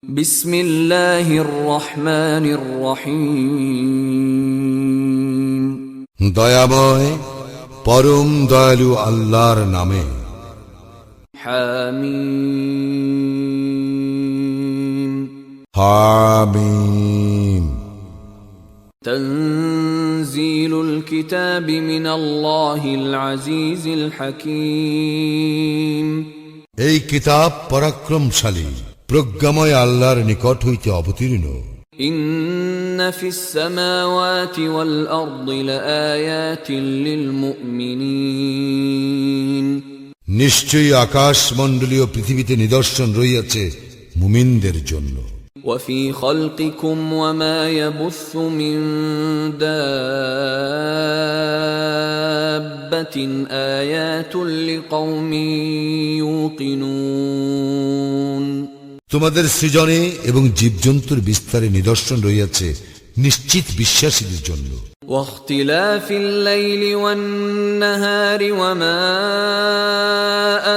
বিসমিল্লাহির রহমানির রহিম। দয়াময় পরম দয়ালু আল্লাহর নামে। হামিম। হামিম। তানজিলুল কিতাবি মিনাল্লাহিল আজিজিল হাকীম। এই কিতাব পরাক্রমশালী প্রজ্ঞাময় আল্লাহর নিকট হইতে অবতীর্ণ। ইন্না ফিস সামাওয়াতি ওয়াল আরদি লাআয়াতিন লিল মুমিনিন। নিশ্চয়ই আকাশ মণ্ডলীয় পৃথিবীতে নিদর্শন রইয়াছে মুমিনদের জন্য। وفي خلقكم وما يبث من دابة آيات لقوم يوقنون। তোমাদের সৃজনে এবং জীবজন্তুর বিস্তারে নিদর্শন রইয়াছে নিশ্চিত বিশ্বাসীদের জন্য। واختلاف الليل والنهار وما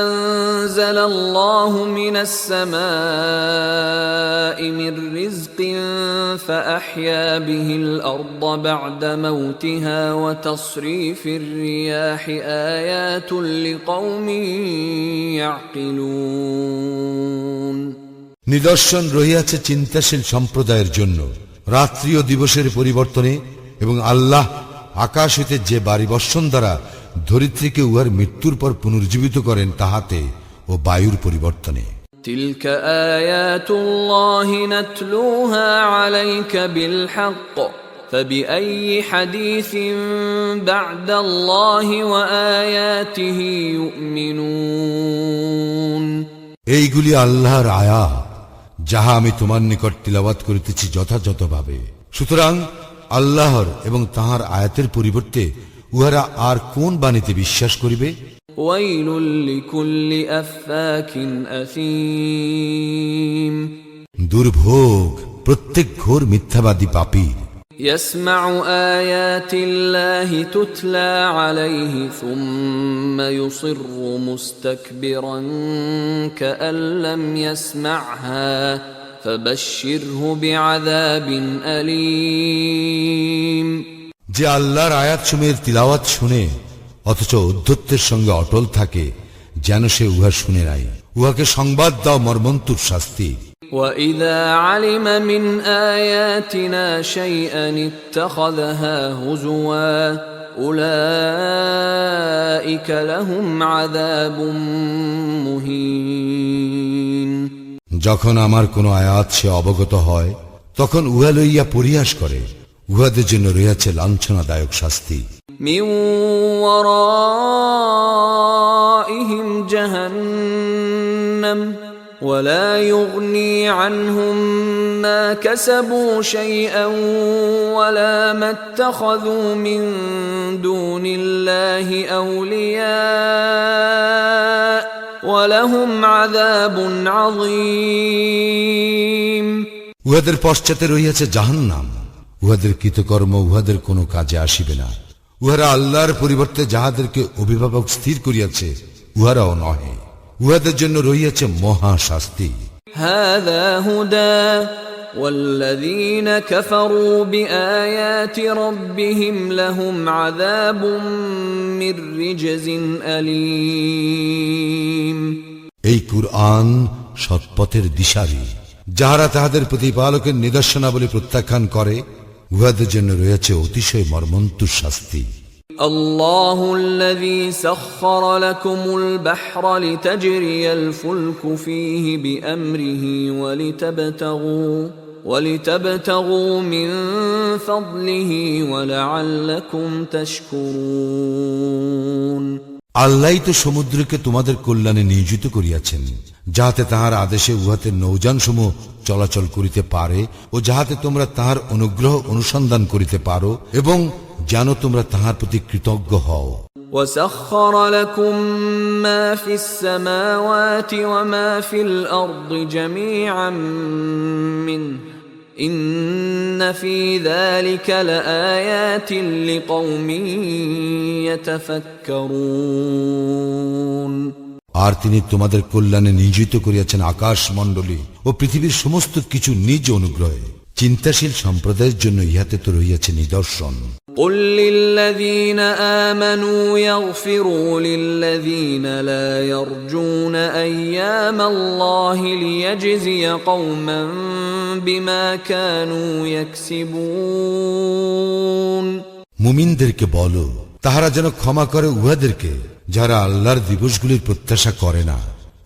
أنزل الله من السماء من رزق فأحيا به الأرض بعد موتها وتصريف الرياح آيات لقوم يعقلون। নিদর্শন রহিয়াছে চিন্তাশীল সম্প্রদায়ের জন্য রাত্রি ও দিবসের পরিবর্তনে, এবং আল্লাহ আকাশ হইতে যে বাড়ি বর্ষণ দ্বারা ধরিত্রীকে উহার মৃত্যুর পর পুনর্জীবিত করেন তাহাতে ও বায়ুর পরিবর্তনে। تلك آيات الله نتلوها عليك بالحق فبأي حديث بعد الله وآياته يؤمنون। এইগুলি আল্লাহর আয়াত, যাহা আমি তোমার নিকট তিলাওয়াত করিতেছি যথাযথভাবে। সুতরাং আল্লাহর এবং তাহার আয়াতের পরিবর্তে উহারা আর কোন বাণীতে বিশ্বাস করিবে? ওয়াইলুল লিকুল্লি আফফাকিন আথীম। দুর্ভোগ প্রত্যেক ঘোর মিথ্যাবাদী পাপীর। ইয়াসমাউ আয়াতিল্লাহি তুতলা আলাইহি সুম্মা ইউসিররু মুস্তাকবিরান কাআন লাম ইয়াসমা'হা ফাবাশশিরহু বিআযাবিন আলীম। যে আল্লাহর আয়াতসমূহের তিলাওয়াত শুনে অথচ ঔদ্ধত্যের সঙ্গে অটল থাকে, যেন সে উহা শুনে নাই, উহাকে সংবাদ দাও মর্মন্তুর শাস্তি। وَإِذَا عَلِمَ مِنْ آيَاتِنَا شَيْئًا اتَّخَذَهَا هُزُوًا أُولَئِكَ لَهُمْ عَذَابٌ مُهِينٌ। যখন আমার কোন আয়াত সে অবগত হয়, তখন উহা লইয়া পরিহাস করে, উহাদের জন্য রয়েছে লাঞ্ছনাদায়ক শাস্তি। মিন ওয়ারাইহিম জাহান্নাম ওয়ালা ইউগনি আনহুম মা কাসাবু শাইআন ওয়ালা মাত্তাখাযু মিন দুনিল্লাহি আউলিয়া ওয়ালাহুম আযাবুন আযীম। উহাদের পশ্চাতে রহিয়াছে জাহান্নাম, উহাদের কৃতকর্ম উহাদের কোনো কাজে আসিবে না। উহারা আল্লাহর পরিবর্তে যাহাদেরকে অভিভাবক স্থির করিয়াছে উহারাও নহে, উহাদের জন্য রহিয়াছে মহা শাস্তি। হাযা হুদা ওয়াল্লাযীনা কাফারু বিআয়াতি রাব্বিহিম লাহুম আযাবুম মির রিজজিন আলীম। এই কুরআন সৎপথের দিশারি, যাহারা তাহাদের প্রতিপালকের নিদর্শনাবলী প্রত্যাখ্যান করে, উহাদের জন্য রয়েছে অতিশয় মর্মন্তুর শাস্তি। আল্লাহুল্লাযী সাখখারা লাকুমুল বাহরা লিতাজরিয়াল ফুলকু ফীহি বিআমরিহি ওয়ালিতাবতাগু মিন ফাদলিহি ওয়ালাআল্লাকুম তাশকুরুন। আল্লাহই তো সমুদ্রকে তোমাদের কল্যাণে নিয়োজিত করিয়াছেন, যাহাতে তাহার আদেশে উহাতে নৌযানসমূহ চলাচল করিতে পারে ও যাহাতে তোমরা তাহার অনুগ্রহ অনুসন্ধান করিতে পারো, এবং যেন তোমরা তাহার প্রতি কৃতজ্ঞ হও। وَسَخَّرَ لَكُم مَّا فِي السَّمَاوَاتِ وَمَا فِي الْأَرْضِ جَمِيعًا مِّنْهُ إِنَّ فِي ذَلِكَ لَآيَاتٍ لِقَوْمٍ يَتَفَكَّرُونَ। আর তিনি তোমাদের কল্যাণে নিয়োজিত করিয়াছেন আকাশ মণ্ডলী ও পৃথিবীর সমস্ত কিছু নিজ অনুগ্রহে। চিন্তাশীল সম্প্রদায়ের জন্য ইহাতে তো রহিয়াছে নিদর্শন। قل للذين آمنوا يغفروا للذين لا يرجون أيام الله ليجزي قوما بما كانوا يكسبون। মুমিনদেরকে বলো, তাহারা যেন ক্ষমা করে উহাদেরকে যারা আল্লাহর দিবসগুলির প্রত্যাশা করে না।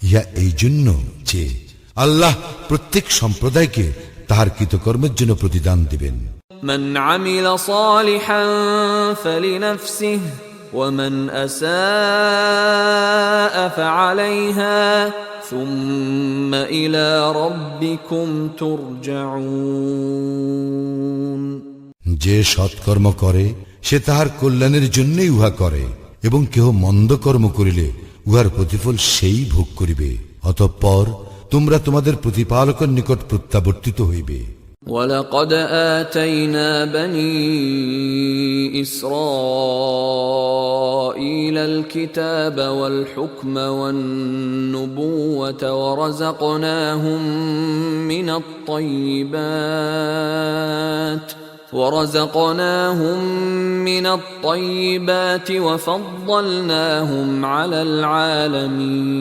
ইহা এই জন্য যে আল্লাহ প্রত্যেক সম্প্রদায়কে তাহার কৃতকর্মের জন্য প্রতিদান দিবেন। من عمل صالحا فلنفسه ومن أساء فعليها ثم إلى ربكم ترجعون। যে সৎকর্ম করে সে তাহার কল্যাণের জন্যই উহা করে, এবং কেহ মন্দ কর্ম করিলে উহার প্রতিফল সেই ভোগ করিবে। অতঃপর তোমরা তোমাদের প্রতিপালকের নিকট প্রত্যাবর্তিত হইবে। ولقد آتينا بني إسرائيل الكتاب والحكم والنبوة ورزقناهم من الطيبات وفضلناهم على العالمين।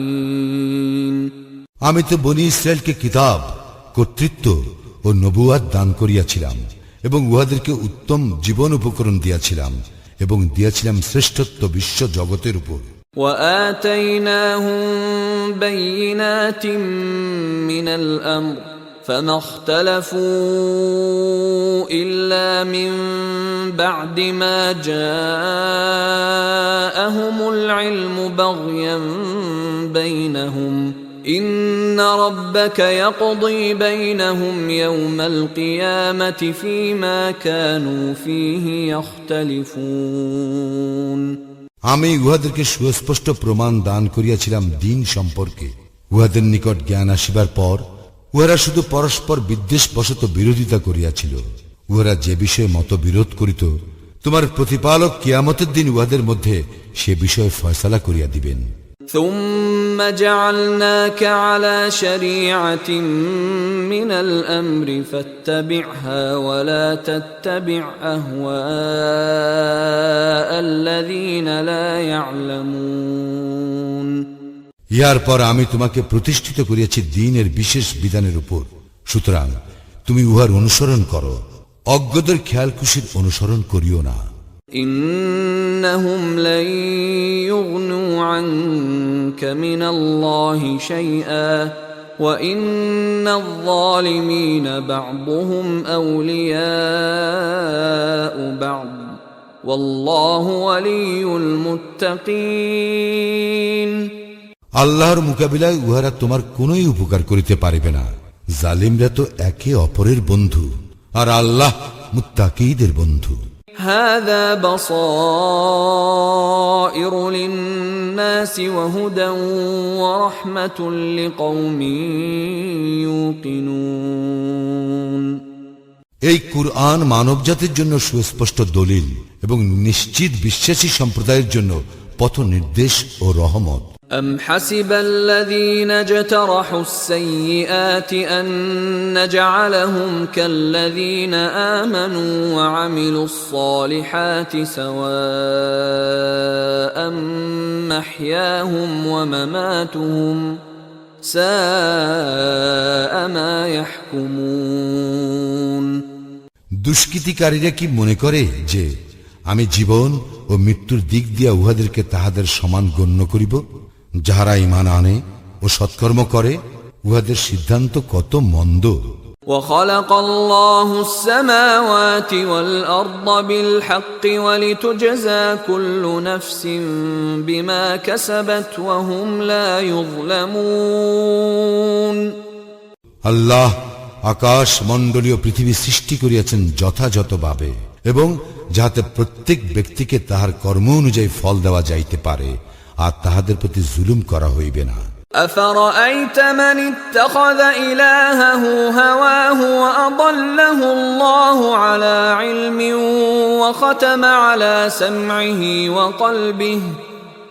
আমি তো বনি ইসরায়েলকে কিতাব, কর্তৃত্ব ও নবুয়াত দান করিয়াছিলাম, এবং উহাদেরকে উত্তম জীবন উপকরণ দিয়াছিলাম, এবং দিয়াছিলাম শ্রেষ্ঠত্ব বিশ্ব জগতের উপর। وآتيناهم بينات من الأمر فما اختلفوا إلا من بعد ما جاءهم العلم بغيا بينهم إن ربك يقضي بينهم يوم القيامة فيما كانوا فيه يختلفون। আমি উহাদেরকে সুস্পষ্ট প্রমাণ দান করিয়াছিলাম দিন সম্পর্কে। উহাদের নিকট জ্ঞান আসিবার পর উহারা শুধু পরস্পর বিদ্বেষবশত বিরোধিতা করিয়াছিল। উহারা যে বিষয়ে মতবিরোধ করিত, তোমার প্রতিপালক কিয়ামতের দিন উহাদের মধ্যে সে বিষয়ে ফয়সালা করিয়া দিবেন। ثم جعلناك على شريعة من الأمر فاتبعها ولا تتبع أهواء الذين لا يعلمون। ইহার পর আমি তোমাকে প্রতিষ্ঠিত করিয়াছি দ্বীনের বিশেষ বিধানের উপর, সুতরাং তুমি উহার অনুসরণ করো, অজ্ঞদের খেয়ালখুশির অনুসরণ করিও না। إنهم لن يغنوا عنك من الله شيئا وإن الظالمين بعضهم أولياء بعض والله ولي المتقين। আল্লাহর মোকাবিলায় উহারা তোমার কোনই উপকার করিতে পারিবে না। জালিমরা তো একে অপরের বন্ধু, আর আল্লাহ মুত্তাকীদের বন্ধু। هذا بصائر للناس وهدى ورحمة لقوم يوقنون। এই কুরআন মানবজাতির জন্য সুস্পষ্ট দলিল এবং নিশ্চিত বিশ্বাসী সম্প্রদায়ের জন্য পথ নির্দেশ ও রহমত। أم حسب الذين اجترحوا السيئات أن نجعلهم كالذين آمنوا وعملوا الصالحات سواء محياهم ومماتهم ساء ما يحكمون। দুষ্কৃতিকারীরা কি মনে করে যে আমি জীবন ও মৃত্যুর দিক দিয়া উহাদেরকে তাহাদের সমান গণ্য করিব? যাহারা ঈমান আনে ও সৎকর্ম করে উহাদের সিদ্ধান্ত কত মন্দ। وخلق الله السماوات والأرض بالحق ولتجزى كل نفس بما كسبت وهم لا يظلمون। আল্লাহ আকাশ মণ্ডলীয় পৃথিবী সৃষ্টি করিয়াছেন যথাযথভাবে, এবং যাহাতে প্রত্যেক ব্যক্তিকে তাহার কর্ম অনুযায়ী ফল দেওয়া যাইতে পারে, আর তাহাদের প্রতি জুলুম করা হইবে না। أفرأيت من اتخذ إلهه هواه وأضله الله على علم وختم على سمعه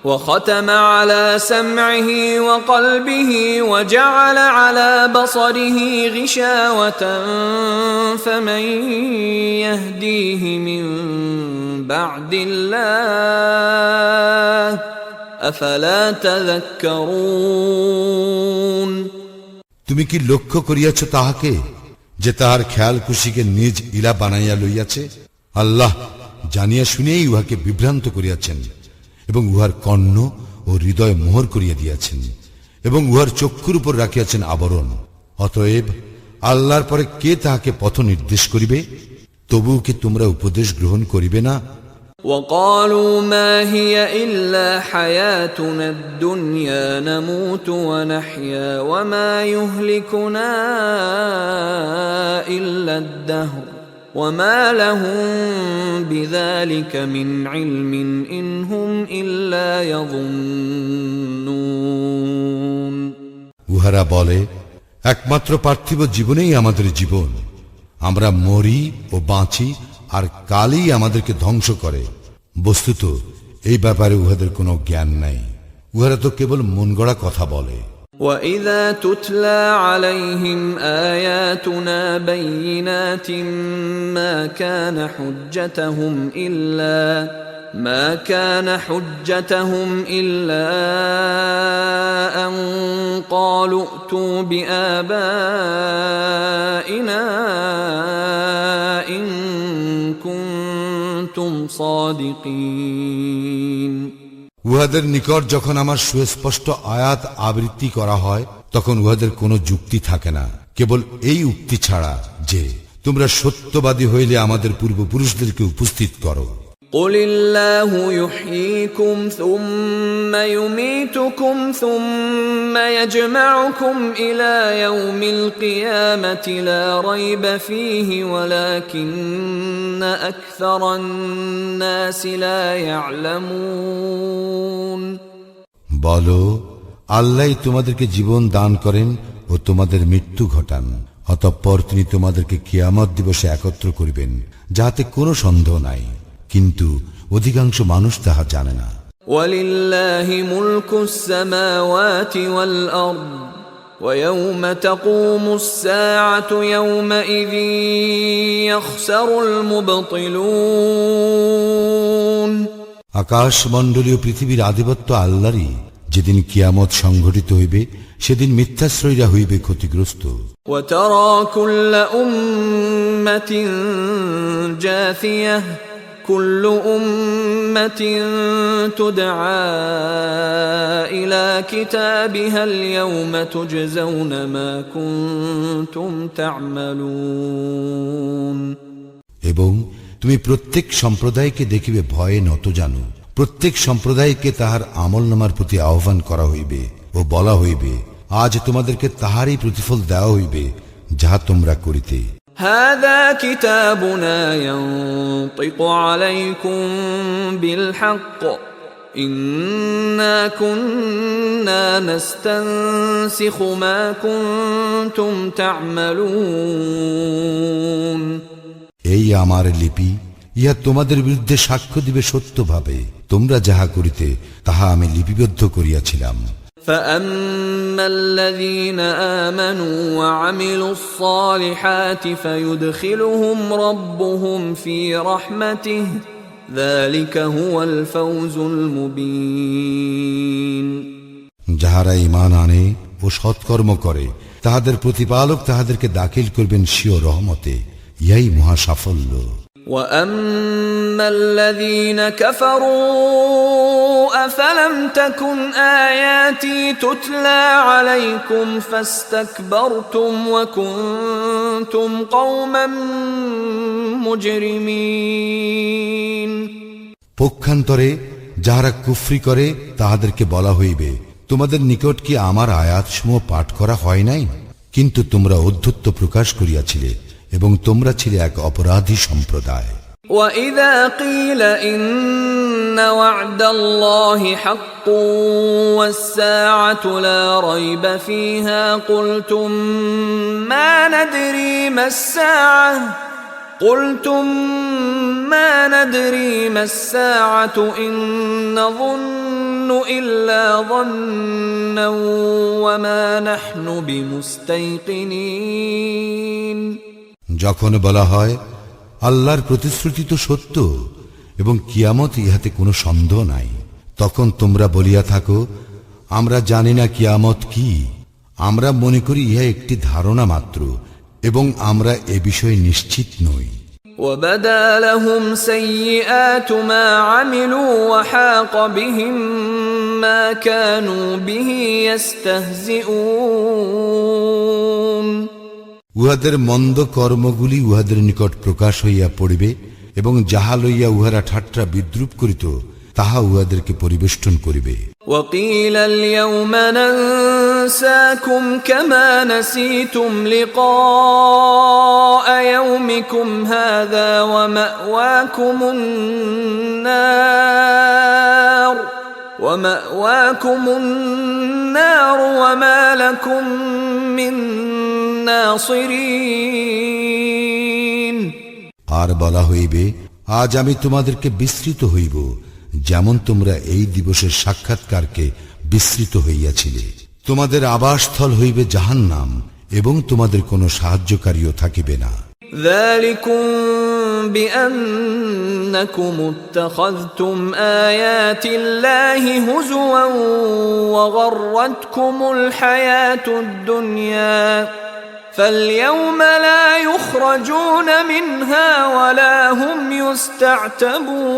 وختم على سمعه وقلبه وجعل على بصره غشاوة فمن يهديه من بعد الله أفلا تذكرون তুমি কি লক্ষ্য করিয়াছ তাহাকে যে তাহার খেয়াল খুশিকে নিজ ইলা বানাইয়া লইয়াছে? আল্লাহ জানিয়া শুনিয়াই উহাকে বিভ্রান্ত করিয়াছেন এবং উহার কর্ণ ও হৃদয় মোহর করিয়া দিয়াছেন এবং উহার চক্ষুর উপর রাখিয়াছেন আবরণ। অতএব আল্লাহর পরে কে তাহাকে পথ নির্দেশ করিবে? তবুও কি তোমরা উপদেশ গ্রহণ করিবে না? وقالوا ما هي إلا حياتنا الدنيا نموت ونحيا وما يهلكنا إلا الدهر وما لهم بذلك من علم إن هم إلا يظنون উহারা বলে, একমাত্র পার্থিব জীবনেই আমাদের জীবন, আমরা মরি ও বাঁচি আর কালই আমাদেরকে ধ্বংস করে। বস্তুত এই ব্যাপারে উহাদের কোনো জ্ঞান নাই, উহারা তো কেবল মন গড়া কথা বলে। وَإِذَا تُتْلَى عَلَيْهِمْ آيَاتُنَا بَيِّنَاتٍ ما كان حجتهم إلا أن قالوا ائتوا بآبائنا إن كنتم صادقين উহাদের নিকট যখন আমার সুস্পষ্ট আয়াত আবৃত্তি করা হয় তখন উহাদের কোনো যুক্তি থাকে না, কেবল এই উক্তি ছাড়া যে তোমরা সত্যবাদী হইলে আমাদের পূর্বপুরুষদেরকে উপস্থিত করো। قل الله يحييكم ثم يميتكم ثم يجمعكم إلى يوم القيامة لا ريب فيه ولكن أكثر الناس لا يعلمون বলো, আল্লাহ তোমাদেরকে জীবন দান করেন ও তোমাদের মৃত্যু ঘটান, অতঃপর তিনি তোমাদেরকে কিয়ামত দিবসে একত্র করিবেন, যাতে কোনো সন্দেহ নাই, কিন্তু অধিকাংশ মানুষ তাহা জানে না। وَلِلَّهِ مُلْكُ السَّمَاوَاتِ وَالْأَرْضِ وَيَوْمَ تَقُومُ السَّاعَةُ يَوْمَئِذٍ يَخْسَرُ الْمُبْطِلُونَ আকাশ মণ্ডলীয় পৃথিবীর আধিপত্য আল্লাহরই, যেদিন কিয়ামত সংঘটিত হইবে সেদিন মিথ্যাশ্রয়ীরা হইবে ক্ষতিগ্রস্ত। وَتَرَى كُلَّ أُمَّةٍ جَاثِيَةً كل أمة تدعى إلى كتابها اليوم تجزون ما كنتم تعملون এবং তুমি প্রত্যেক সম্প্রদায়কে দেখিবে ভয়ে নত জানো, প্রত্যেক সম্প্রদায়কে তাহার আমলনামার প্রতি আহ্বান করা হইবে ও বলা হইবে, আজ তোমাদেরকে তাহারই প্রতিফল দেওয়া হইবে যাহা তোমরা করিতে। هذا كتابنا ينطق عليكم بالحق إنا كنا نستنسخ ما كنتم تعملون এই আমার লিপি, ইহা তোমাদের বিরুদ্ধে সাক্ষ্য দিবে সত্যভাবে, তোমরা যাহা করিতে তাহা আমি লিপিবদ্ধ করিয়াছিলাম। فأما الذين آمنوا وعملوا الصالحات فيدخلهم ربهم في رحمته ذلك هو الفوز المبين যাহারা ঈমান আনে ও সৎকর্ম করে তাহাদের প্রতিপালক তাহাদেরকে দাখিল করবেন স্বীয় রহমতে, ইহাই মহা সাফল্য। وَأَمَّا الَّذِينَ كَفَرُوا أَفَلَمْ تَكُنْ آيَاتِي تُتْلَى عَلَيْكُمْ فَاسْتَكْبَرْتُمْ وَكُنْتُمْ قَوْمًا مُجْرِمِينَ পক্ষান্তরে যাহারা কুফরি করে তাহাদেরকে বলা হইবে, তোমাদের নিকট কি আমার আয়াতসমূহ পাঠ করা হয় নাই? কিন্তু তোমরা অধ্যত্ব প্রকাশ করিয়াছিলে এবং তোমরা ছিলে এক অপরাধী সম্প্রদায়। وَإِذَا قِيلَ إِنَّ وَعْدَ اللَّهِ حَقٌّ وَالسَّاعَةُ لَا رَيْبَ فِيهَا قُلْتُمْ مَا نَدْرِي مَا السَّاعَةُ قلتم ما ندري ما الساعة إن نظن إلا ظنا وما نحن بمستيقنين। যখন বলা হয় আল্লাহর প্রতিশ্রুতি তো সত্য এবং কিয়ামত ইহাতে কোনো সন্দেহ নাই, তখন তোমরা বলিয়া থাকো আমরা জানি না কিয়ামত কি, আমরা মনে করি ইহা একটি ধারণা মাত্র এবং আমরা এ বিষয়ে নিশ্চিত নই। وبدا لهم سيئات ما عملوا وحاق بهم ما كانوا به يستهزئون। উহাদের মন্দ কর্মগুলি উহাদের নিকট প্রকাশ হইয়া পড়িবে এবং যাহা লইয়া উহারা ঠাট্টা বিদ্রুপ করিত তাহা উহাদেরকে পরিবেষ্টন করিবে। وقيل اليوم ننساكم كما نسيتم لقاء يومكم هذا ومأواكم النار وما لكم من ناصرين। আর বলা হইবে আজ আমি তোমাদেরকে বিস্মৃত হইব যেমন তোমরা এই দিবসের সাক্ষাৎকারকে বিস্মৃত হইয়াছিলে। তোমাদের আবাসস্থল হইবে জাহান্নাম এবং তোমাদের কোনো সাহায্যকারীও থাকিবে না। ذلكم بأنكم اتخذتم آيات الله هزوا وغرتكم الحياة الدنيا فاليوم لا يخرجون منها ولا هم يستعتبون।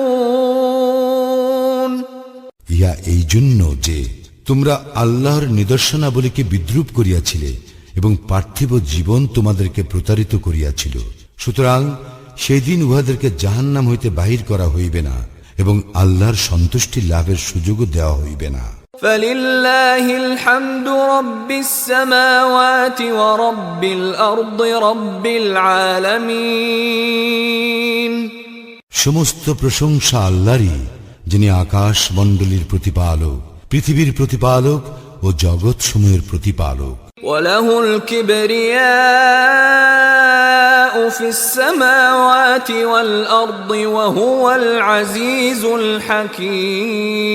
ইহা এই জন্য যে তোমরা আল্লাহর নিদর্শনাবলীকে বিদ্রুপ করিয়াছিলে এবং পার্থিব জীবন তোমাদেরকে প্রতারিত করিয়াছিল, সুতরাং সেই দিন উহাদেরকে জাহান্নাম হইতে বাহির করা হইবে না এবং আল্লাহর সন্তুষ্টি লাভের সুযোগও দেওয়া হইবে না। فلله الحمد رب السماوات ورب الأرض رب العالمين। সমস্ত প্রশংসা আল্লাহরই, যিনি আকাশ মণ্ডলীর প্রতিপালক, পৃথিবীর প্রতিপালক ও জগৎ সমূহের প্রতিপালক। وله الكبرياء في السماوات والأرض وهو العزيز الحكيم।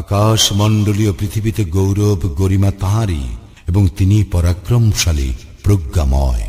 আকাশ মণ্ডলীয় পৃথিবীতে গৌরব গরিমা তাঁরই এবং তিনি পরাক্রমশালী প্রজ্ঞাময়।